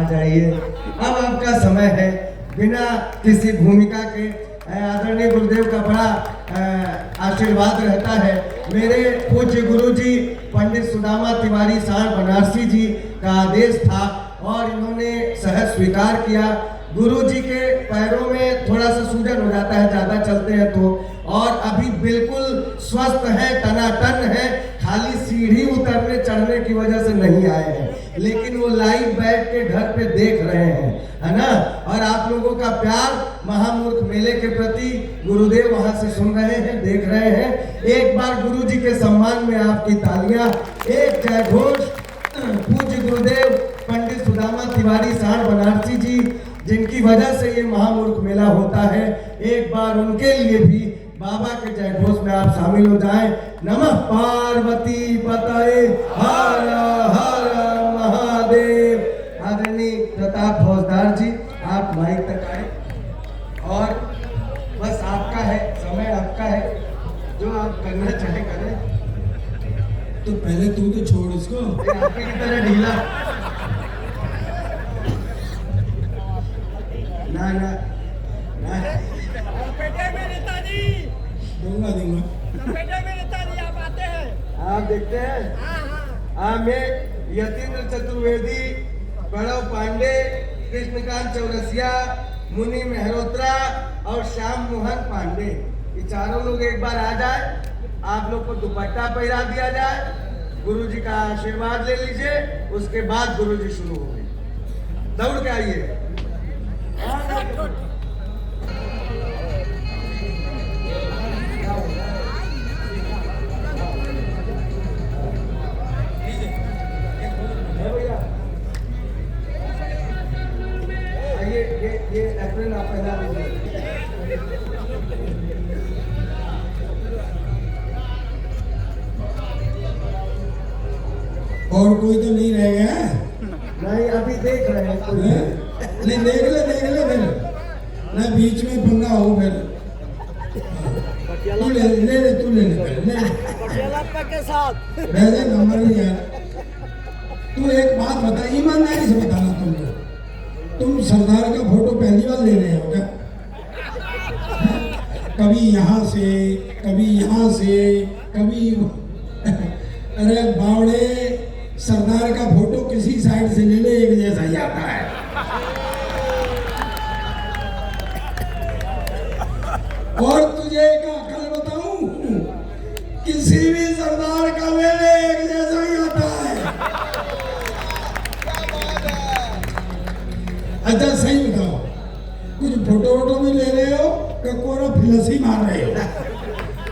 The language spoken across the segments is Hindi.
जाइए, अब आपका समय है। बिना किसी भूमिका के आदरणीय गुरुदेव का बड़ा आशीर्वाद रहता है। मेरे पूज्य गुरु जी पंडित सुदामा तिवारी साहब बनारसी जी का आदेश था और इन्होंने सहज स्वीकार किया। गुरु जी के पैरों में थोड़ा सा सूजन हो जाता है ज़्यादा चलते हैं तो, और अभी बिल्कुल स्वस्थ है, टनाटन है, खाली सीढ़ी उतरने चढ़ने की वजह से नहीं आए हैं, लेकिन वो लाइव बैठ के घर पे देख रहे हैं, है ना। और आप लोगों का प्यार महामूर्ख मेले के प्रति गुरुदेव वहां से सुन रहे हैं, देख रहे हैं। एक बार गुरु जी के सम्मान में आपकी तालियां, एक जय घोष। पूज्य गुरुदेव पंडित सुदामा तिवारी साहब बनारसी जी, जिनकी वजह से ये महामूर्ख मेला होता है, एक बार उनके लिए भी बाबा के जय घोष में आप शामिल हो जाएं। नमः पार्वती पतये हर हर महादेव। आदरणीय प्रताप फौजदार जी, आप माइक तक आए और बस आपका है समय, आपका है, जो आप करना चाहे करें। तो पहले तू तो छोड़ इसको, आपके की तरह ढीला ना ना ना। दूंगा दूंगा। आप आते हैं, आप देखते हैं। मैं यतीन्द्र चतुर्वेदी, प्रणव पांडे, कृष्णकांत चौरसिया, मुनि मेहरोत्रा और श्याम मोहन पांडे, ये चारों लोग एक बार आ जाए, आप लोग को दुपट्टा पहरा दिया जाए, गुरु जी का आशीर्वाद ले लीजिए, उसके बाद गुरु जी शुरू होंगे। दौड़ के आइए। ये अप्रैल आप पहला लीजिए। और कोई तो नहीं रह गया? नहीं, अभी देख रहे हैं कोई। नहीं, देख ले फिर ना, बीच में पंगा हो फिर। तू ले के साथ नंबर नहीं यार। तू एक बात बता, ईमानदारी से बताना, तुम सरदार का फोटो पहली बार ले रहे हो क्या? कभी यहाँ से, कभी यहाँ से, कभी अरे बावड़े, सरदार का फोटो किसी साइड से ले ले, एक जैसा ही आता है। और तुझे एक अकल बताऊं, किसी भी सरदार का ले ले, एक जैसा ही आता है। अच्छा सही बताओ, कुछ फोटो वोटो भी ले रहे हो कि कोरा फिलसी मार रहे हो?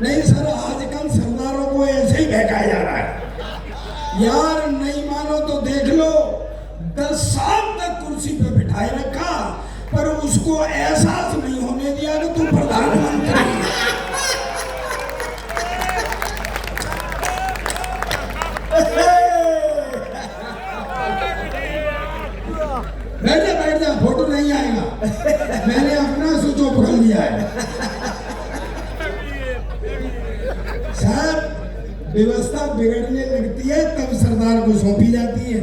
नहीं सर, आजकल सरदारों को ऐसे ही बहकाया जा रहा है यार। नहीं मानो तो देख लो, 10 साल तक कुर्सी पे बिठाए रखा, पर उसको एहसास नहीं होने दिया कि तू प्रधानमंत्री। बैठ जा, फोटो नहीं आएगा, मैंने अपना स्विच ऑफ कर लिया है। साहब, व्यवस्था बिगड़ने लगती है तब सरदार को सौंपी जाती है,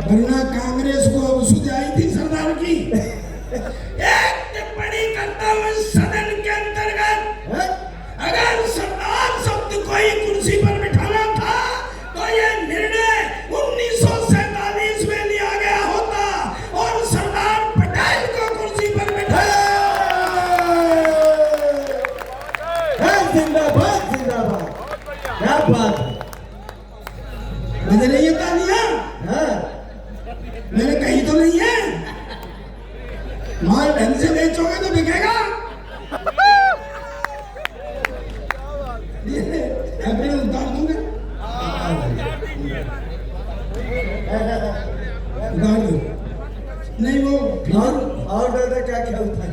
वरना कांग्रेस को अब सुध आई थी सरदार की। एक टिप्पणी करता हूं सदन के अंतर्गत, अगर सरदार शब्द कोई कुर्सी पर बिठाना था तो यह निर्णय 1947 में लिया गया होता और सरदार पटेल को कुर्सी पर बिठाया। जिंदाबाद जिंदाबाद, क्या बात है। मुझे नहीं तालियां, हाँ, मैंने कही तो नहीं है। माल ढंग से बेचोगे तो बिकेगा। अप्रैल उतार दूंगा, उतार दो। नहीं वो और दादा क्या क्या होता है?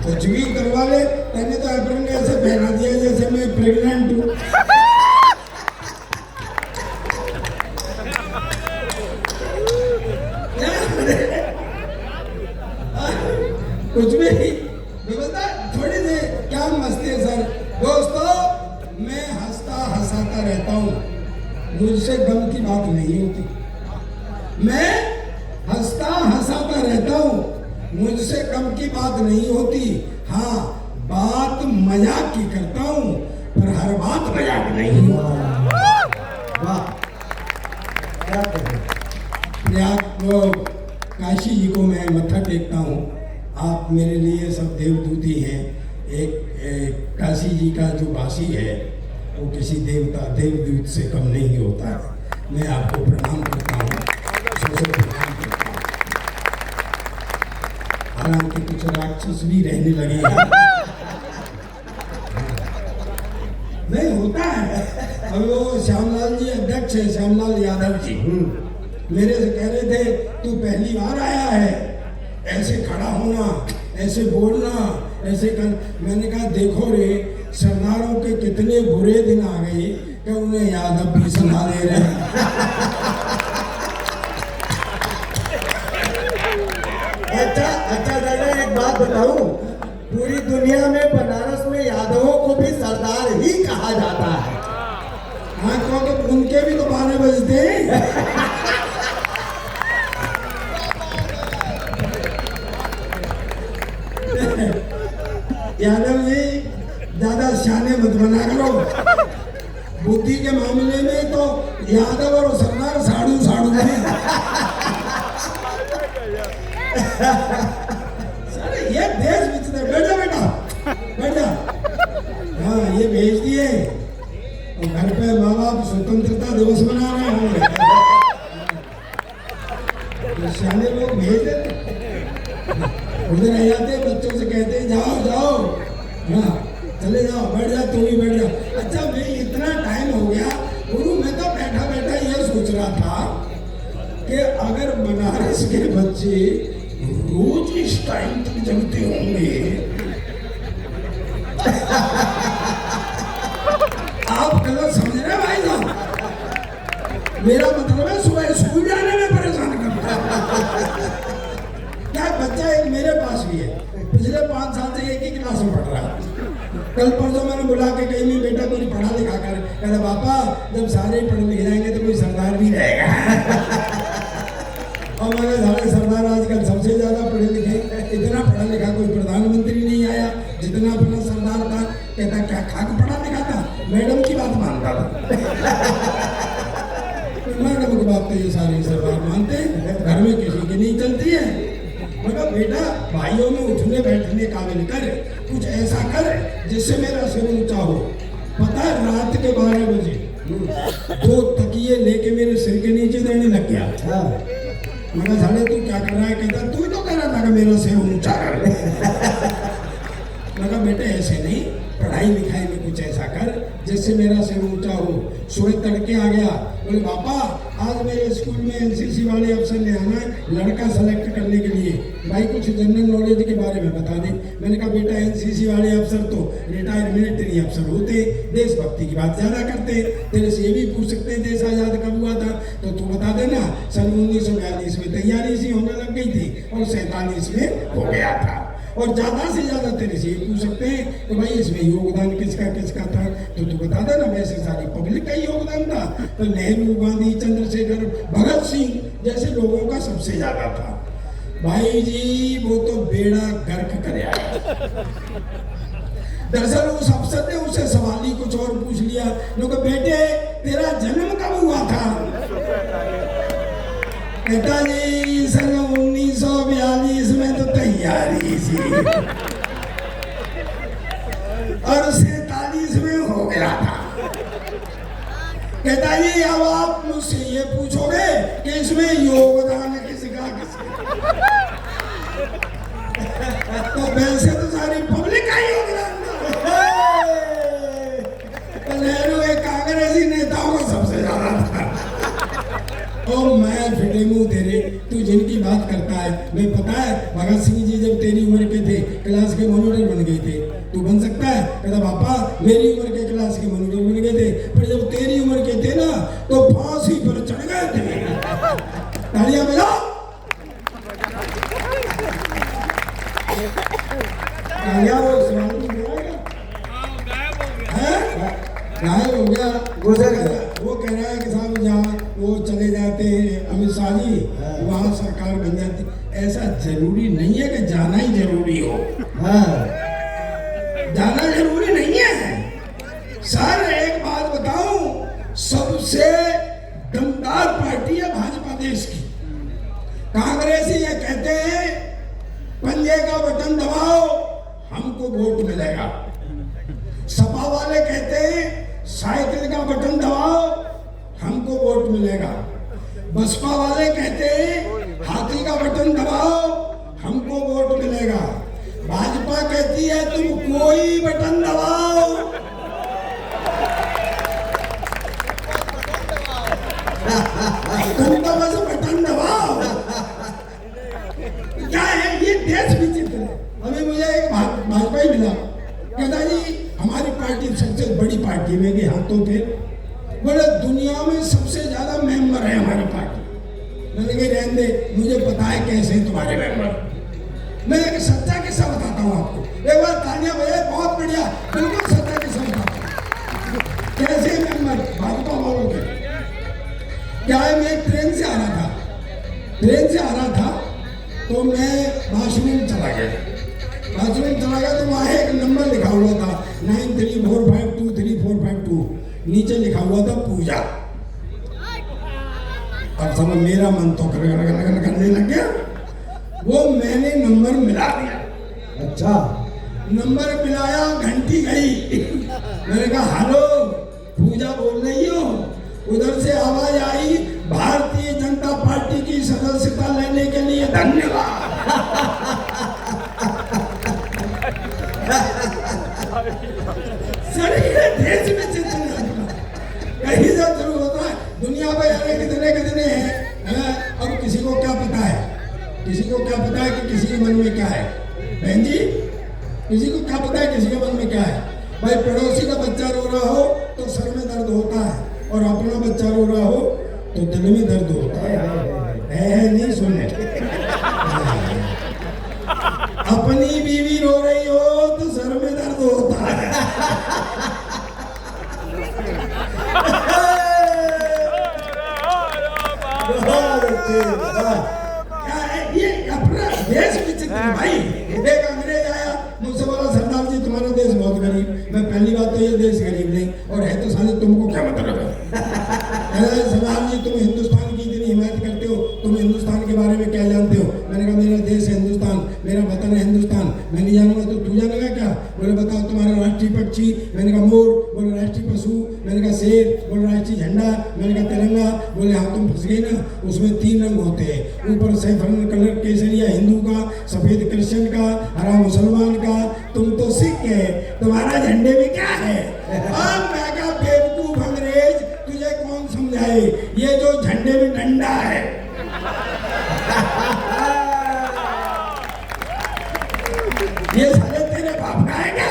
कुछ भी करवा ले, मैंने तो अप्रैल ने ऐसे पहना दिया जैसे मैं प्रेग्नेंट हूँ। कुछ भी व्यवस्था थोड़ी सी क्या मस्ती है सर। दोस्तों, मैं हंसता हंसाता रहता हूँ, मुझसे गम की बात नहीं होती। मैं हंसता हंसाता रहता हूँ, मुझसे कम की बात नहीं होती। हाँ, बात मजाक की करता हूँ, पर हर बात मजाक नहीं होती। वाह, क्या कहें। प्रयाग वो काशी जी को मैं मत्था टेकता हूँ। आप मेरे लिए सब देवदूत ही हैं। एक काशी जी का जो वासी है वो किसी देवदूत से कम नहीं होता है। मैं आपको प्रणाम करता हूँ, सौ प्रणाम करता हूँ। हालांकि कुछ राक्षस भी रहने लगे हैं। नहीं होता है। अब वो श्यामलाल जी अध्यक्ष है, श्यामलाल यादव जी, मेरे से कह रहे थे तू पहली बार आया है, ऐसे खड़ा होना, ऐसे बोलना, ऐसे कर। मैंने कहा देखो रे, सरदारों के कितने बुरे दिन आ गए कि उन्हें यादव भी सुना दे रहे हैं। अच्छा दादा, एक बात बताऊं, पूरी दुनिया में बनारस में यादवों को भी सरदार ही कहा जाता है। हाँ, क्योंकि उनके भी तो 12 बजते हैं। यादव जी ज्यादा शाने मत बना करो। बुद्धि के मामले में तो यादव और सरदार साड़ू साड़ू हैं। अरे ये देश विचित्र। बैठ जा बेटा, बैठ जा। हाँ, ये भेज दिए और घर पे माँ बाप स्वतंत्रता दिवस मना रहे होंगे। शाने लोग भेज देते, उधर रह जाते, बच्चों से कहते हैं जाओ जाओ, हाँ चले जाओ, बैठ जा, तू भी बैठ जा। अच्छा, मैं इतना टाइम हो गया गुरु, मैं तो बैठा बैठा ये सोच रहा था कि अगर बनारस के बच्चे रोज इस टाइम तक जगते होंगे, आप गलत समझ रहे भाई साहब। मेरा मतलब है सुबह स्कूल जाने में परेशान करता है। क्या बच्चा एक मेरे पास भी है, पिछले 5 साल से एक ही क्लास में पढ़ रहा है। कल परसों मैंने बुला के कही नहीं बेटा कुछ पढ़ा लिखा कर। कहता पापा जब सारे पढ़ लिख जाएंगे तो कोई सरदार भी रहेगा। और मैंने सारे सरदार आजकल सबसे ज्यादा पढ़े लिखे, इतना पढ़ा लिखा कोई प्रधानमंत्री नहीं आया जितना अपना सरदार था। कहता क्या खाक पढ़ा लिखा था, मैडम की बात मानता था। मैडम की बात तो ये सारे सरदार मानते हैं, घर में किसी की नहीं चलती है। मगर बेटा भाइयों में उठने बैठने काबिल कर, कुछ ऐसा कर जिससे मेरा सिर ऊंचा हो। पता है रात के 12 बजे 2 तकिए लेके मेरे सिर के नीचे देने लग गया। मगर साले तू क्या कर रहा है? कहता तू ही तो कह रहा था कि मेरा सिर ऊंचा कर। मगर बेटे ऐसे नहीं, पढ़ाई लिखाई में कुछ ऐसा कर जिससे मेरा सिर ऊंचा हो। सुबह तड़के आ गया, बोले पापा आज मेरे स्कूल में एनसीसी वाले अफसर ने आना है लड़का सेलेक्ट करने के लिए, भाई कुछ जनरल नॉलेज के बारे में बता दे। मैंने कहा बेटा एनसीसी वाले अफसर तो रिटायर्ड मिलिट्री अफसर होते, देशभक्ति की बात ज्यादा करते। तेरे से ये भी पूछ सकते हैं देश आजाद कब हुआ था, तो तू बता देना। सन 1942 में तैयारी सी होने लग गई थी और 47 में हो गया था। और ज्यादा से ज्यादा तेरे से ये पूछ सकते हैं कि भाई इसमें योगदान किसका किसका था, तो तू बता देना। वैसे सारी पब्लिक का योगदान था, तो नेहरू, गांधी, चंद्रशेखर, भगत सिंह जैसे लोगों का सबसे ज्यादा था। भाई जी वो तो बेड़ा गर्क कर आया। दरअसल उस अफसर ने उसे सवाल ही कुछ और पूछ लिया। लोग बेटे तेरा जन्म कब हुआ था? कहता जी सन 1942 में तो तैयारी थी और 47 में हो गया था। कहता जी अब आप मुझसे ये पूछोगे कि इसमें योगदान किसका किसका? तो वैसे तो सारी पब्लिक का योगदान था। नेहरू एक कांग्रेसी नेताओं को सबसे ज्यादा था। और मैं फिटे मुंह तेरे, तू जिनकी बात करता है, मैं पता है भगत सिंह जी जब तेरी उम्र के थे क्लास के मॉनिटर बन गए थे, तू बन सकता है? कहता पापा मेरी उम्र के क्लास के मॉनिटर बन गए थे, पर जब तेरी उम्र के थे ना तो फांसी पर चढ़ गए थे। तालियां बजाओ। तालियां वो गायब हो गया, गुजर गया। वो कह रहा है कि साहब जहाँ वो चले जाते हैं अमित शाह जी वहाँ सरकार बन जाती। ऐसा जरूरी नहीं है कि जाना ही जरूरी हो। हाँ जाना जरूरी नहीं है सर। एक बात बताऊं, सबसे दमदार पार्टी है भाजपा देश की। कांग्रेसी ये कहते हैं पंजे का बटन दबाओ हमको वोट मिलेगा। सपा वाले कहते हैं साइकिल का बटन दबाओ हमको वोट मिलेगा। बसपा वाले कहते हैं हाथी का बटन दबाओ हमको वोट मिलेगा। भाजपा कहती है तुम कोई बटन दबाओ तुम तो बस बटन दबाओ। क्या है ये देश विचित्र है। अभी मुझे एक भाजपा ही मिला, कहता जी हमारी पार्टी सबसे बड़ी पार्टी में कि हाथों पे बोले दुनिया में सबसे ज्यादा मेंबर है हमारी पार्टी। मैंने कहा रहने दे, मुझे पता है कैसे तुम्हारे मेंबर। मैं एक सच्चा किस्सा बताता हूँ आपको। एक बार तालियां बजाए, बहुत बढ़िया, बिल्कुल सच्चा किस्सा बताता हूँ कैसे मेंबर भाजपा वालों के। क्या है, मैं ट्रेन से आ रहा था तो मैं वॉशरूम चला गया तो वहाँ एक नंबर लिखा हुआ था 9345234552, नीचे लिखा हुआ था पूजा। अब समझ मेरा मन तो करने लग गया। वो मैंने नंबर मिला दिया। अच्छा नंबर मिलाया, घंटी गई। मैंने कहा हेलो पूजा बोल रही हो? उधर से आवाज आई भारतीय जनता पार्टी की सदस्यता लेने के लिए धन्यवाद। सर ये देश में चिंता कहीं से शुरू होता है। दुनिया में यानी कितने हैं। अब किसी को क्या पता है कि किसी के मन में क्या है। बहन जी किसी को क्या पता है किसी के मन में क्या है। भाई पड़ोसी का बच्चा रो रहा हो तो सर में दर्द होता है, और अपना बच्चा रो रहा हो तो दिल में दर्द होता है नहीं सुने। अपनी बीवी रो रही हो तो सर में दर्द होता है। क्या है ये अपना देश विचित्र भाई। एक अंग्रेज आया, मुझसे बोला सरदार जी तुम्हारा देश बहुत गरीब। मैं पहली बात तो ये देश गरीब नहीं, और है तो साले तुमको क्या मतलब है। सरदार जी तुम हिंदुस्तान की इतनी हिमायत करते हो, तुम हिंदुस्तान के बारे में क्या जानते हो? मैंने कहा मेरा देश है हिंदुस्तान, मेरा वतन है हिंदुस्तान, मैं नहीं जानूंगा तो तू जानेगा क्या? बोले बताओ तुम्हारा राष्ट्रीय पक्षी? मैंने कहा मोर। बोले राष्ट्रीय पशु? मैंने कहा शेर। बोले राष्ट्रीय झंडा? मैंने कहा तिरंगा। बोले हाँ तुम फंस गए ना, उसमें 3 रंग होते हैं, ऊपर सैफरन कलर केसरिया हिंदू का, सफेद क्रिश्चियन का, हरा मुसलमान का, तुम तो सिख है, तुम्हारा झंडे में क्या है? अब मैं कहा बेवकूफ अंग्रेज तुझे कौन समझाए, ये जो झंडे में डंडा है। ये साले तेरे बाप का है क्या?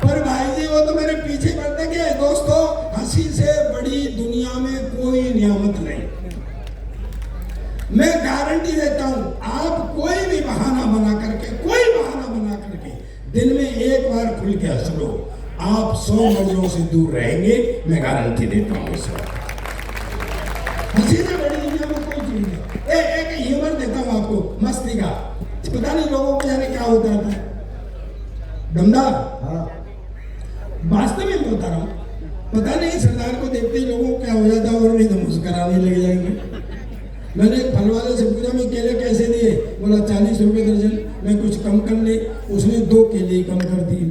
पर भाई जी वो तो मेरे पीछे पड़ते गए। दोस्तों हंसी से बड़ी दुनिया में कोई नियामत नहीं। मैं गारंटी देता हूं आप कोई भी बहाना बना करके दिन में एक बार खुल के हंस लो, आप 100 मर्जों से दूर रहेंगे। मैं गारंटी देता हूं इस बात। हंसी से बड़ी दुनिया में कोई चीज नहीं। एक ह्यूमर देता हूं आपको मस्ती का। पता नहीं लोगों को जाने क्या होता था दमदार। वास्तव में बता रहा हूं, पता नहीं सरदार को देखते ही लोगों को क्या हो जाता और नहीं तो मुस्कुराने लग जाएंगे। मैंने एक फल वाले से पूछा मैं केले कैसे दिए? बोला 40 रुपए दर्जन। मैं कुछ कम कर ले, उसने 2 केले ही कम कर दिए।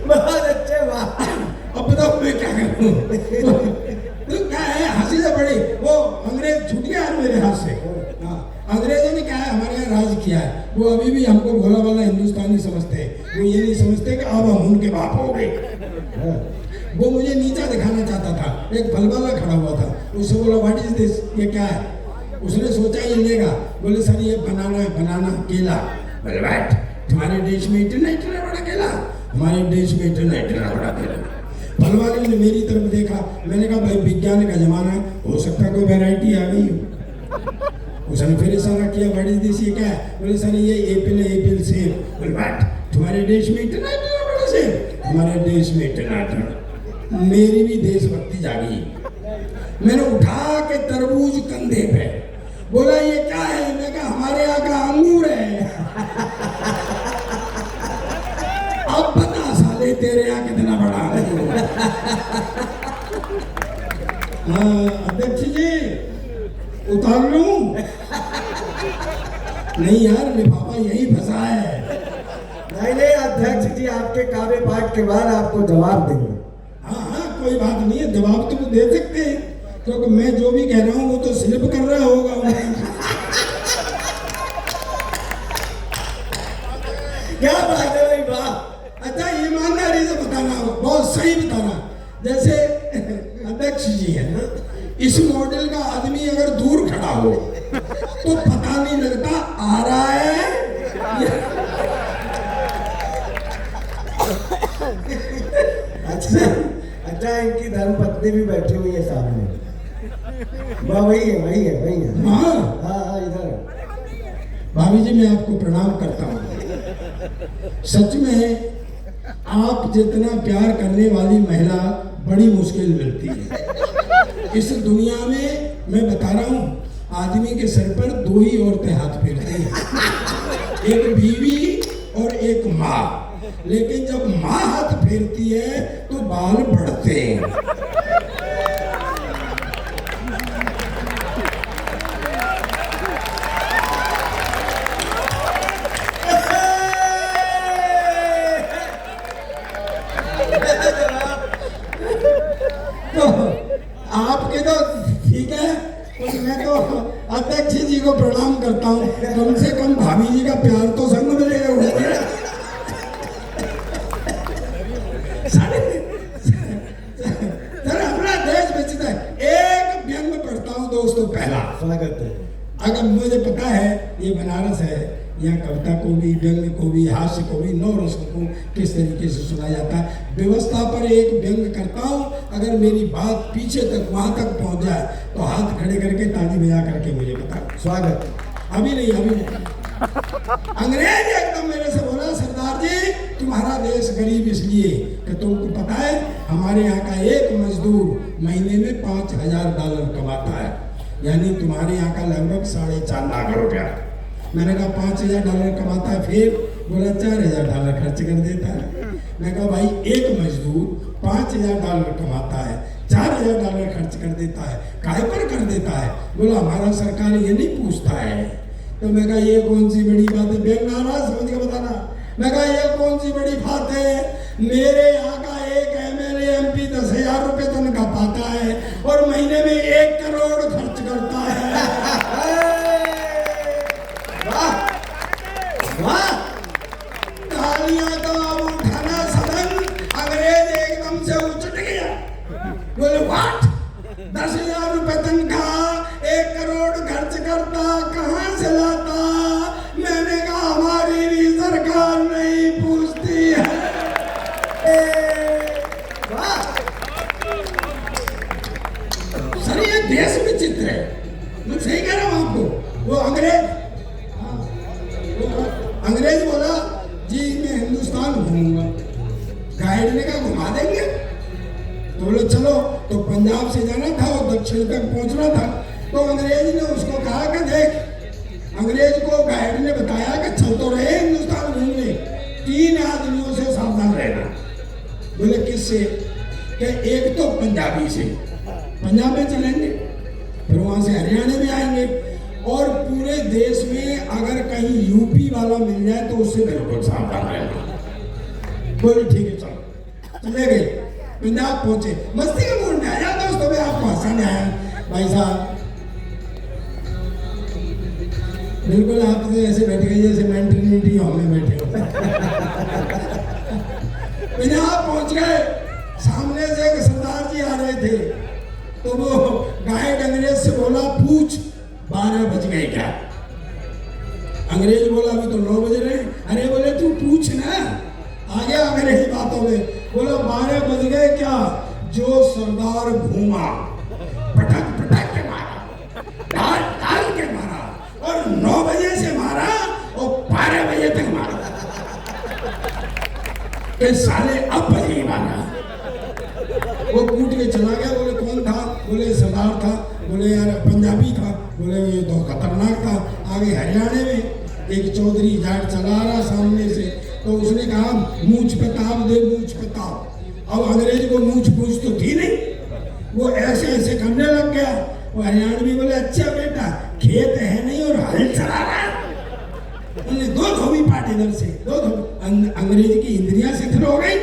बहुत अच्छे वाह। अब बताओ मैं क्या करूं? तो क्या है हंसी से बड़ी। वो अंग्रेज छूट गया मेरे हाथ से। अंग्रेजों ने क्या है हमारे यहाँ राज किया है। वो अभी भी हमको भोला वाला हिंदुस्तानी समझते हैं। वो ये नहीं समझते कि अब हम उनके बाप हो गए। वो मुझे नीचा दिखाना चाहता था। एक फल वाला खड़ा हुआ था, उससे बोला व्हाट इज दिस, ये क्या है? उसने सोचा ये लेगा। बोले सर ये बनाना केला। बोले बैठ, तुम्हारे देश में इतना बड़ा केला? हमारे देश में इतना बड़ा केला। फल वाले ने मेरी तरफ देखा। मैंने कहा भाई विज्ञान का जमाना है, हो सकता है कोई वैरायटी आ गई हो। उसने फिर इशारा किया व्हाट इज दिस, ये क्या है? बोले सर ये एप्पल सेब। बोले बैठ, तुम्हारे देश में इतना बड़ा सेब? हमारे देश में इतना। मेरी भी देशभक्ति जागी। मैंने उठा के तरबूज कंधे पे, बोला ये क्या है? मैं कहा हमारे यहाँ का अंगूर है। अब बता साले तेरे यहाँ कितना बड़ा अंगूर है। हाँ अध्यक्ष जी उतार लूं? नहीं यार लिफाफा यही फंसा है। नहीं अध्यक्ष जी, आपके काव्य पाठ के बाद आपको जवाब देंगे। हाँ हाँ कोई बात नहीं है, जवाब तुम दे सकते हैं, क्योंकि मैं जो भी कह रहा हूँ वो तो स्लिप कर रहा होगा। क्या बात है भाई, वाह। अच्छा ईमानदारी से बताना, बहुत सही बताना। जैसे अध्यक्ष जी है ना, इस मॉडल का आदमी अगर दूर खड़ा हो तो पता नहीं लगता आ रहा है। अच्छा इनकी धर्मपत्नी भी बैठी हुई है सामने। वाह वही है। हाँ हाँ इधर। भाभी जी मैं आपको प्रणाम करता हूँ। सच में आप जितना प्यार करने वाली महिला बड़ी मुश्किल मिलती है इस दुनिया में। मैं बता रहा हूँ, आदमी के सर पर दो ही औरतें हाथ फेरती हैं, एक बीवी और एक माँ। लेकिन जब माँ हाथ फेरती है तो बाल बढ़ते हैं। तो आपके तो ठीक है, मैं तो अध्यक्ष जी को प्रणाम करता हूँ। कम से कम भाभी जी का प्यार तो संग मिलेगा उनको। सर अपना देश बेचता है। एक व्यंग पढ़ता हूँ दोस्तों। पहला स्वागत है। अगर मुझे पता है ये बनारस है, यहाँ कविता को भी, व्यंग को भी, हास्य को भी, नौ रसों को किस तरीके से सुना जाता है। व्यवस्था पर एक व्यंग करता हूँ, अगर मेरी बात पीछे तक वहाँ तक पहुँच जाए तो हाथ खड़े करके ताली बजा करके मुझे बता। स्वागत। अभी नहीं। अंग्रेज एकदम मेरे से बोला, सरदार जी तुम्हारा देश गरीब इसलिए कि तुमको पता है हमारे यहाँ का एक मजदूर महीने में $5,000 कमाता है, यानी तुम्हारे यहाँ का लगभग 4.5 लाख रुपया। मैंने कहा $5,000 कमाता है, फिर बोला $4,000 खर्च कर देता है। मैं कहा भाई एक मजदूर $5,000 कमाता है, $4,000 खर्च कर देता है, काहे पर कर देता है? बोला हमारा सरकार ये नहीं पूछता है। तो मैं कहा ये कौन सी बड़ी बात है? व्यंग आ रहा समझ के बताना। मैं कहा ये कौन सी बड़ी बात है? मेरे यहाँ का एक MLA MP 10,000 रुपये तनख्वाह पाता है और महीने में 1 करोड़ खर्च करता है। तालियां तो अब उठाना सदन। अंग्रेज एकदम से उछट गया, बोले व्हाट? 10,000 रुपये तनख्वाह, 1 करोड़ खर्च करता, कहाँ से लाता? मैंने कहा हमारी भी सरकार नहीं पूछती है। सर ये देश विचित्र है, मैं सही कह रहा हूँ आपको। वो अंग्रेज बोला जी मैं हिंदुस्तान घूमूंगा। गाइड ने कहा घुमा देंगे। तो बोले चलो। तो पंजाब से जाना था और दक्षिण तक पहुंचना था। तो अंग्रेज ने उसको कहा कि देख, अंग्रेज को गाइड ने बताया कि चल तो रहे हिंदुस्तान घूमने, 3 आदमियों से सावधान रहना। बोले किससे? कि एक तो पंजाबी से, पंजाब में चलेंगे, फिर वहां से हरियाणा में आएंगे, और पूरे देश में अगर कहीं यूपी वाला मिल जाए तो उससे बिल्कुल सावधान रहना। बोले ठीक है चलो। चले गए, पंजाब पहुंचे, मस्ती के मूड में आया दोस्तों। मैं आपको हंसाने आया भाई साहब, बिल्कुल आप तो ऐसे बैठ गए जैसे मेंटलिटी होम में बैठे हो। पंजाब पहुंच गए, सामने से एक सरदार जी आ रहे थे। तो वो गाइड अंग्रेज से बोला पूछ 12 बज गए क्या? अंग्रेज बोला अभी तो 9 बज रहे। अरे बोले तू पूछ ना, आ गया अंग्रेजी बातों में। बोला 12 बज गए क्या? जो सरदार घूमा, पटक पटक के मारा, डाल डाल के मारा, और 9 बजे से मारा और 12 बजे तक मारा। के साले अब बजे मारा। वो कूट के चला गया। बोले कौन था? बोले सरदार था। बोले यार पंजाबी था। बोले ये तो खतरनाक था। आगे हरियाणा में एक चौधरी जाट चला रहा सामने से, तो उसने कहा मूछ पे ताप दे, मूछ पे ताप। अब अंग्रेज को मूछ पूछ तो थी नहीं, वो ऐसे ऐसे करने लग गया। वो हरियाणवी बोले अच्छा बेटा खेत है नहीं और हल चला रहा है। उन्हें दो धोबी पाट इधर से, दो धोबी। अंग्रेज की इंद्रियां शिथिल हो गई,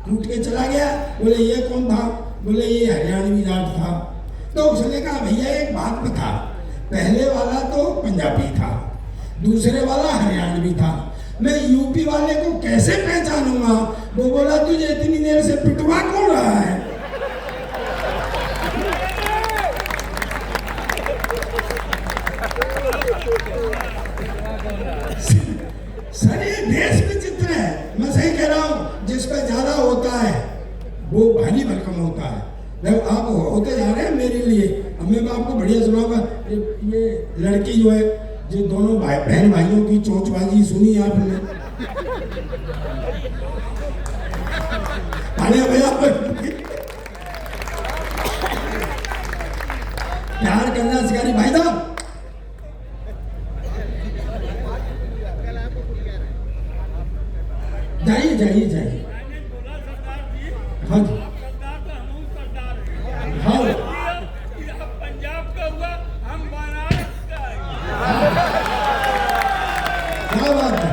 टूट के चला गया। बोले ये कौन था? बोले ये हरियाणवी जाट था। तो उसने कहा भैया एक बात बता, पहले वाला तो पंजाबी था, दूसरे वाला हरियाणवी था, मैं यूपी वाले को कैसे पहचानूंगा? वो बोला तुझे इतनी देर से पिटवा कौन रहा है? सर ये देश विचित्र है, मैं सही कह रहा हूँ। जिस पे ज्यादा होता है वो भारी भरकम होता है। जब आप होते जा रहे हैं मेरे लिए, अब मैं आपको बढ़िया सुनाऊंगा। ये लड़की जो है, जो दोनों बहन भाइयों की चोंचबाजी सुनी आपने? अरे भैया प्यार करना सिखारी भाई साहब। जाइए जाइए जाइए। हाँ जी हाँ पंजाब का हुआ, हम बनारस का क्या बात है,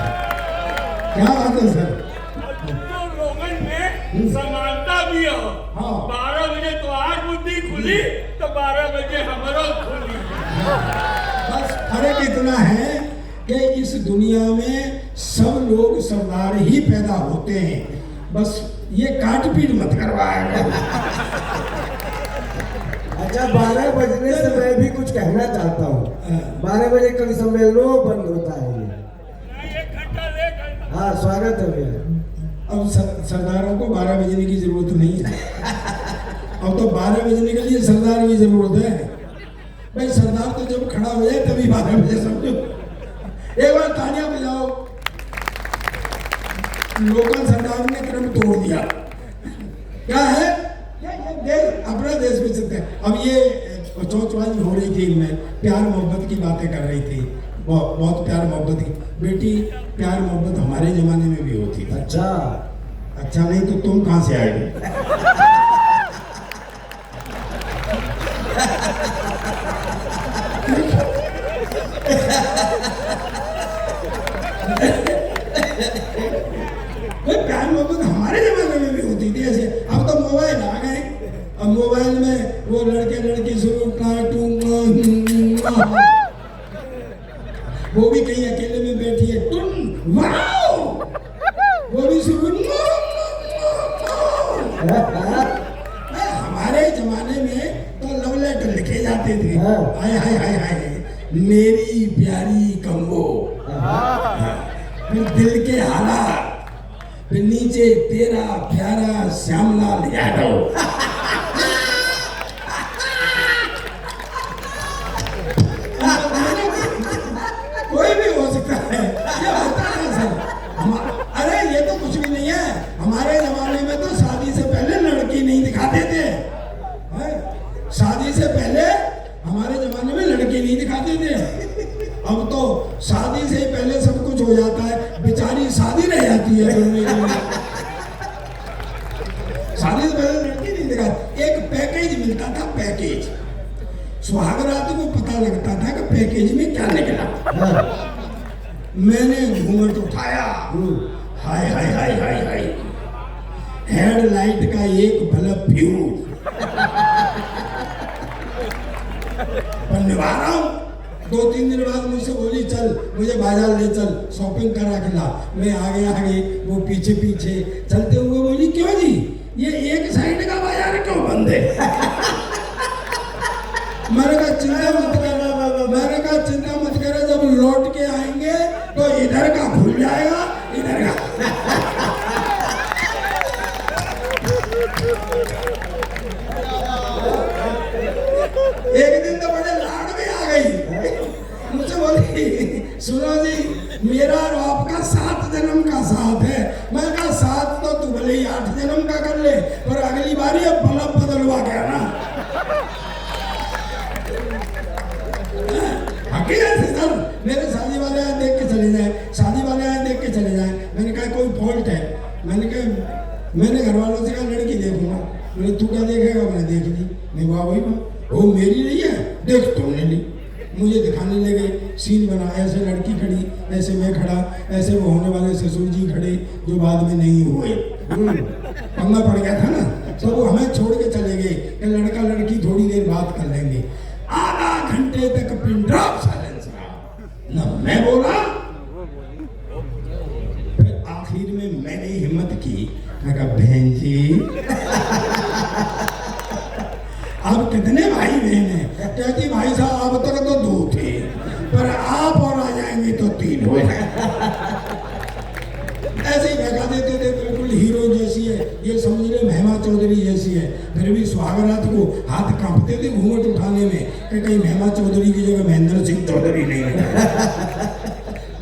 क्या बात है सर। तो लोगन में समानता भी हो। हाँ। 12 बजे तो आज बुद्धि खुली तो 12 बजे हमारो खुली। बस फर्क इतना है कि इस दुनिया में सब लोग सरदार ही पैदा होते हैं। बस ये काट पीट मत करवाएगा। अच्छा 12 बजने से मैं भी कुछ कहना चाहता हूँ। 12 बजे कवि सम्मेलन बंद होता है ये। 1 घंटा लेट है। हाँ स्वागत है भैया। अब सरदारों को 12 बजने की जरूरत नहीं है। अब तो 12 बजने के लिए सरदार की जरूरत है। भाई सरदार तो जब खड़ा हो जाए तभी 12 बजे समझो। एक बार तालियां बजाओ। लोकल सरदार ने क्रम तोड़ दिया। क्या है? ये देश, अपना देश में चलते हैं। अब ये चौचवानी हो रही थी, इनमें प्यार मोहब्बत की बातें कर रही थी। बहुत प्यार मोहब्बत की। बेटी प्यार मोहब्बत हमारे जमाने में भी होती थी। अच्छा नहीं तो तुम कहां से आएगी? प्यार मोहब्बत हमारे जमाने में भी होती थी ऐसे। अब तो मोबाइल आ गए। अब मोबाइल में वो लड़के लड़की शुरू वो भी कहीं अकेले में बैठी है, टुन वाओ, वो भी शुरू। हमारे जमाने में तो लव लेटर लिखे जाते थे। हाय हाय हाय हाय मेरी प्यारी कम्बो, फिर दिल के हालात, फिर नीचे तेरा प्यारा श्यामलाल यादव। कोई भी हो सकता है, ये होता है सर। अरे ये तो कुछ भी नहीं है। हमारे जमाने में तो शादी से पहले लड़की नहीं दिखाते थे। शादी से पहले हमारे जमाने में लड़की नहीं दिखाते थे। अब तो शादी से ही पहले सब कुछ हो जाता है। बेचारी शादी रह जाती है। शादी से पहले लड़की नहीं दिखाती। एक पैकेज मिलता था, पैकेज। सुहागरात को पता लगता था कि पैकेज में क्या निकला। मैंने घूंघट उठाया। हाय हाय हाय हाय हाय हेडलाइट का एक बल्ब फ्यूज पर निभा रहा हूं। 2-3 दिन बाद मुझसे बोली चल मुझे बाजार ले चल, शॉपिंग करा के ला। मैं आगे आगे, वो पीछे पीछे चलते हुए बोली क्यों जी ये एक साइड का बाजार क्यों बंद है? मैंने कहा चिंता मत करो, मैंने कहा चिंता मत करो, जब लौट के आएंगे तो इधर का खुल जाएगा, इधर का। एक दिन तो बड़े लाड में आ गई। मुझसे बोली सुनो जी मेरा और आपका 7 जन्म का साथ है। मैं कहा 7 तो तू भले ही 8 जन्म का कर ले, पर अगली बार ये बल्ब तू क्या देखेगा? मैंने देख ली, मैं वाह भाई वाह, वो मेरी नहीं है, देख तुमने ली। मुझे दिखाने लगे, सीन बना, ऐसे लड़की खड़ी, ऐसे मैं खड़ा, ऐसे वो होने वाले ससुर जी खड़े जो बाद में नहीं हुए। पंगा पड़ गया था ना, तो वो हमें छोड़ के चले गए कि लड़का लड़की थोड़ी देर बात कर लेंगे। आधा घंटे तक पिन ड्रॉप साइलेंस रहा, ना मैं बोला। फिर आखिर में मैंने हिम्मत की, मैं कहा बहन जी अब कितने भाई बहन हैं? कहती भाई साहब अब तक तो 2 थे, पर आप और आ जाएंगे तो 3 हो जाए। ऐसे ही बहका देते थे, बिल्कुल हीरो जैसी है, ये समझ ले महिमा चौधरी जैसी है। फिर भी सुहागरात को हाथ कांपते थे घूंघट उठाने में कि कहीं महिमा चौधरी की जगह महेंद्र सिंह चौधरी नहीं है।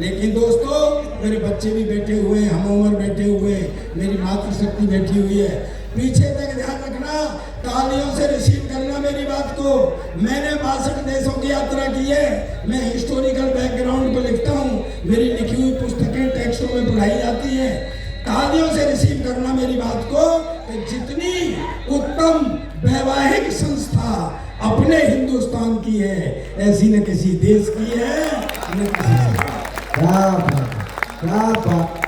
लेकिन दोस्तों, मेरे बच्चे भी बैठे हुए हैं, हम उम्र बैठे हुए हैं, मेरी मातृशक्ति बैठी हुई है। पीछे तक ध्यान रखना, तालियों से रिसीव करना मेरी बात को। मैंने 62 देशों की यात्रा की है, मैं हिस्टोरिकल बैकग्राउंड पर लिखता हूँ, मेरी लिखी हुई पुस्तकें टेक्स्टों में पढ़ाई जाती हैं। तालियों से रिसीव करना मेरी बात को कि जितनी उत्तम वैवाहिक संस्था अपने हिंदुस्तान की है, ऐसी न किसी देश की है, न किसी। क्या बात, क्या बात।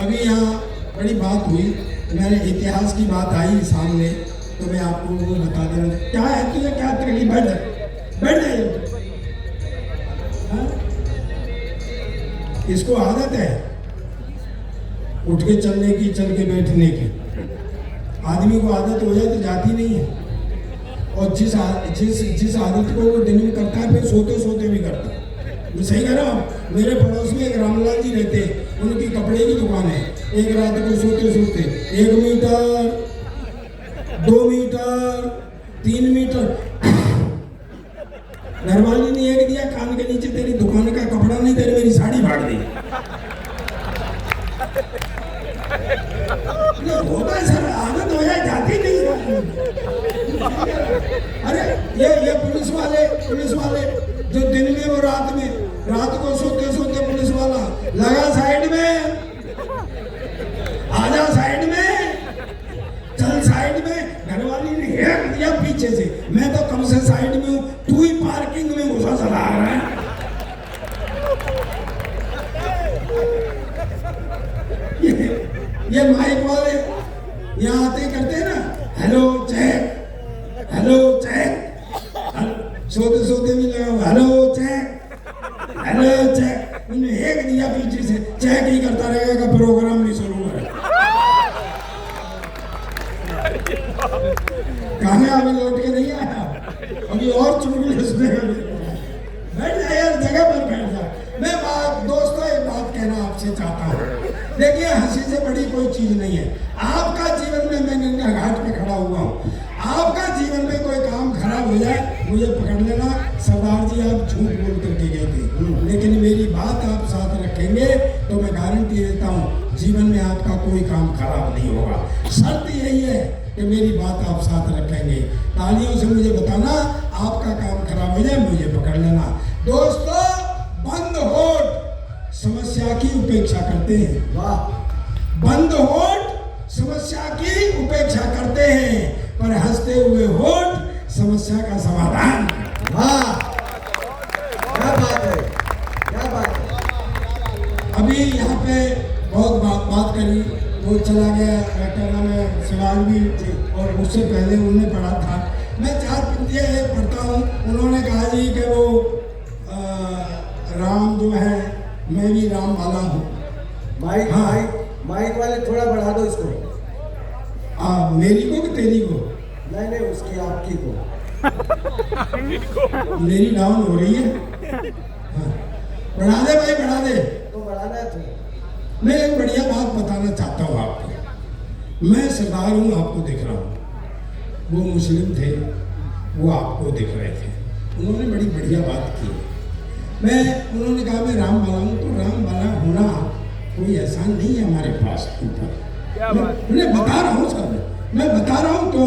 अभी यहाँ बड़ी बात हुई, मैंने इतिहास की बात आई सामने, तो मैं आपको वो बता दे रहा हूँ। क्या है तुझे, क्या तकलीफ? बैठ जा, बैठ जाइए। इसको आदत है उठ के चलने की, चल के बैठने की। आदमी को आदत हो जाए तो जाती नहीं है, और जिस आदत को वो दिन में करता है फिर सोते सोते भी करता है। मैं सही कह रहा हूँ। मेरे पड़ोस में एक रामलाल जी रहते, उनकी कपड़े की दुकान है। एक रात को सोते सोते 1 मीटर, 2 मीटर, 3 मीटर, घरवाली ने एक दिया कान के नीचे, तेरी दुकान का कपड़ा नहीं, तेरी मेरी साड़ी फाड़ दी। होता है सर, आदत हो जाए, जाती नहीं। अरे ये पुलिस वाले जो दिन में वो रात को सोते सोते पुलिस वाला लगा साइड में, आजा साइड में, चल साइड में। घरवाली ने हेक दिया पीछे से, मैं तो कम से साइड में हूँ, तू ही पार्किंग में घुसा चला रहा है। ये माइक वाले यहाँ आते करते हैं ना, हेलो चेक, हेलो चेक, सोते सोते भी लगा हेलो चेक, हेलो चेक। उन्हें एक दिया पीछे से, चेक ही करता रहेगा का प्रोग्राम नहीं शुरू है। कहाँ अभी लौट के नहीं आया, अभी और चुगली सुनेगा। बैठ जा यार, जगह पर बैठ जा। मैं दोस्तों एक बात कहना आपसे चाहता हूँ। देखिए, हंसी से बड़ी कोई चीज नहीं है। आपका जीवन में, मैं गंगा घाट पे खड़ा हुआ हूँ, आपका जीवन में कोई काम खराब हो जाए, मुझे पकड़ लेना। सरदार जी आप झूठ बोल करके गए थे, लेकिन मेरी बात आप साथ रखेंगे तो मैं गारंटी देता हूँ जीवन में आपका कोई काम खराब नहीं होगा। शर्त यही है कि मेरी बात आप साथ रखेंगे। तालियों से मुझे बताना आपका काम खराब हो जाए, मुझे पकड़ लेना। दोस्तों, बंद होठ समस्या की उपेक्षा करते हैं। वाह, बंद होठ समस्या की उपेक्षा करते हैं, पर हंसते हुए होठ समस्या का समाधान। वाह, क्या बात है, क्या बात है। अभी यहाँ पे बहुत बात करी, वो चला गया, क्या नाम है, शिवांगी जी, और उससे पहले उन्होंने पढ़ा था। मैं 4 पंक्तियाँ एक पढ़ता हूँ। उन्होंने कहा जी कि वो राम जो है, मैं भी राम वाला हूँ। माइक, हाँ। माइक वाले थोड़ा बढ़ा दो इसको। मेरी को कि तेरी को? नहीं, उसकी, आपकी को। मेरी डाउन हो रही है। हाँ। बढ़ा दे भाई, बढ़ा दे। तो बढ़ाना है तुम्हें। मैं एक बढ़िया बात बताना चाहता हूँ आपको। मैं सरदार हूँ, आपको दिख रहा हूँ। वो मुस्लिम थे, वो आपको दिख रहे थे। उन्होंने बड़ी बढ़िया बात की। उन्होंने कहा मैं राम वाला हूँ, तो राम वाला होना कोई एहसान नहीं है हमारे पास ऊपर। मैं बता रहा हूँ सर, मैं बता रहा हूँ। तो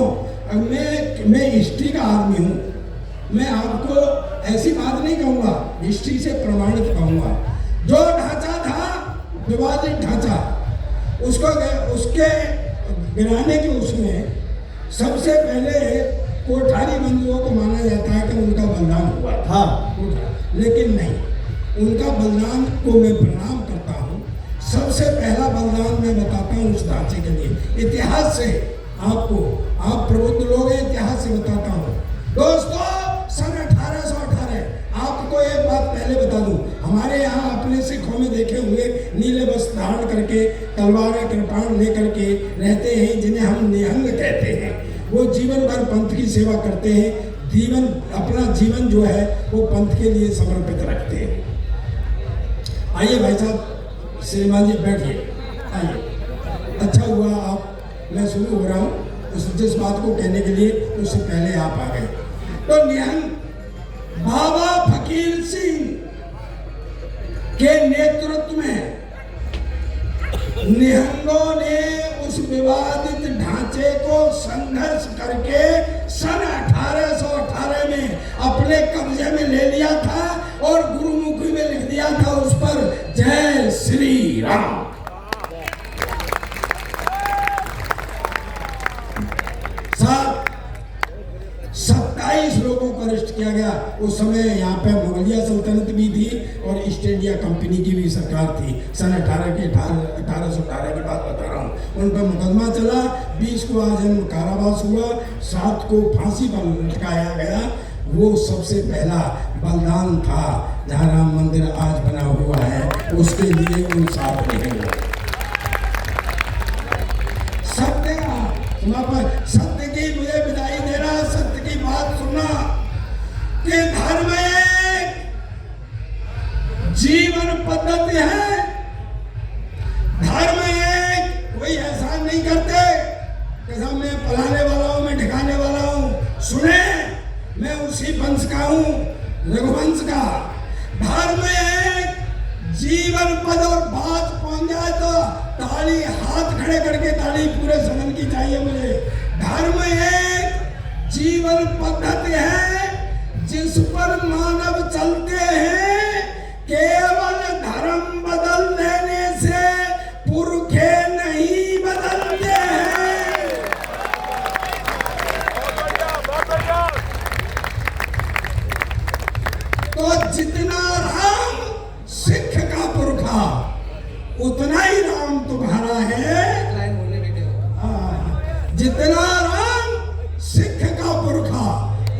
मैं हिस्ट्री का आदमी हूँ, मैं आपको ऐसी बात नहीं कहूँगा, हिस्ट्री से प्रमाणित कहूँगा। जो ढांचा था विवादित ढांचा, उसके गिराने के उसमें सबसे पहले कोठारी बंधुओं को माना जाता है कि उनका बलिदान हुआ था। हाँ। लेकिन नहीं, उनका बलिदान को मैं प्रणाम करता हूँ। सबसे पहला बलिदान मैं बताता हूँ उस ढांचे के लिए, इतिहास से आपको, आप प्रबुद्ध लोग हैं, इतिहास से बताता हूँ दोस्तों। सन 1818, आपको एक बात पहले बता दूं, हमारे यहाँ अपने सिखों में देखे हुए नीले वस्त्र धारण करके तलवारें कृपाण लेकर के रहते हैं, जिन्हें हम निहंग कहते हैं। वो जीवन भर पंथ की सेवा करते हैं, जीवन अपना जीवन जो है वो पंथ के लिए समर्पित रखते हैं। आइए भाई साहब श्रीमान जी बैठिए, आइए। अच्छा हुआ आप, मैं शुरू हो रहा हूँ जिस बात को कहने के लिए, उससे पहले आप आ गए। तो निहंग बाबा फकीर सिंह के नेतृत्व में निहंगों ने उस विवादित ढांचे को संघर्ष करके सन 1818 में अपने कब्जे में ले लिया था और गुरुमुखी में लिख दिया था उस पर जय श्री राम। साथ 27 लोगों को अरेस्ट किया गया। उस समय यहाँ पे मुगलिया सल्तनत भी थी और ईस्ट इंडिया कंपनी की भी सरकार थी। सन 1818 की बात बता रहा हूँ। उन पर मुकदमा चला, 20 को आजीवन कारावास हुआ, 7 को फांसी पर लटकाया गया। वो सबसे पहला बलिदान था जहाँ राम मंदिर आज बना हुआ है, उसके लिए उन 7 निकले। सत्य का सत्य की मुझे विदाई देना, सत्य की बात सुनना कि धर्म एक जीवन पद्धति है। धर्म एक कोई एहसान नहीं करते कि साहब मैं फलाने वाला हूं, मैं ठिकाने वाला हूं। सुने, मैं उसी वंश का हूं, रघुवंश का। धर्म एक जीवन पद, और बात पहुंच जाए तो ताली, हाथ खड़े करके ताली पूरे सदन की चाहिए मुझे। धर्म एक जीवन पद्धति है जिस पर मानव चलते हैं। केवल धर्म बदल देने से पुरखे नहीं बदलते हैं। तो जितना राम सिख का पुरखा उतना ही राम तुम्हारा है। जितना राम सिख का पुरखा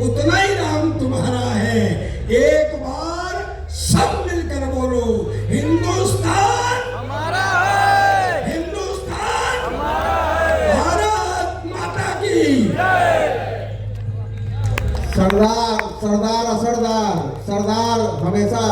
उतना ही राम तुम्हारा है। एक बार सब मिलकर बोलो, हिंदुस्तान हमारा है, हिंदुस्तान हमारा है, भारत माता की। सरदार सरदार असरदार, सरदार हमेशा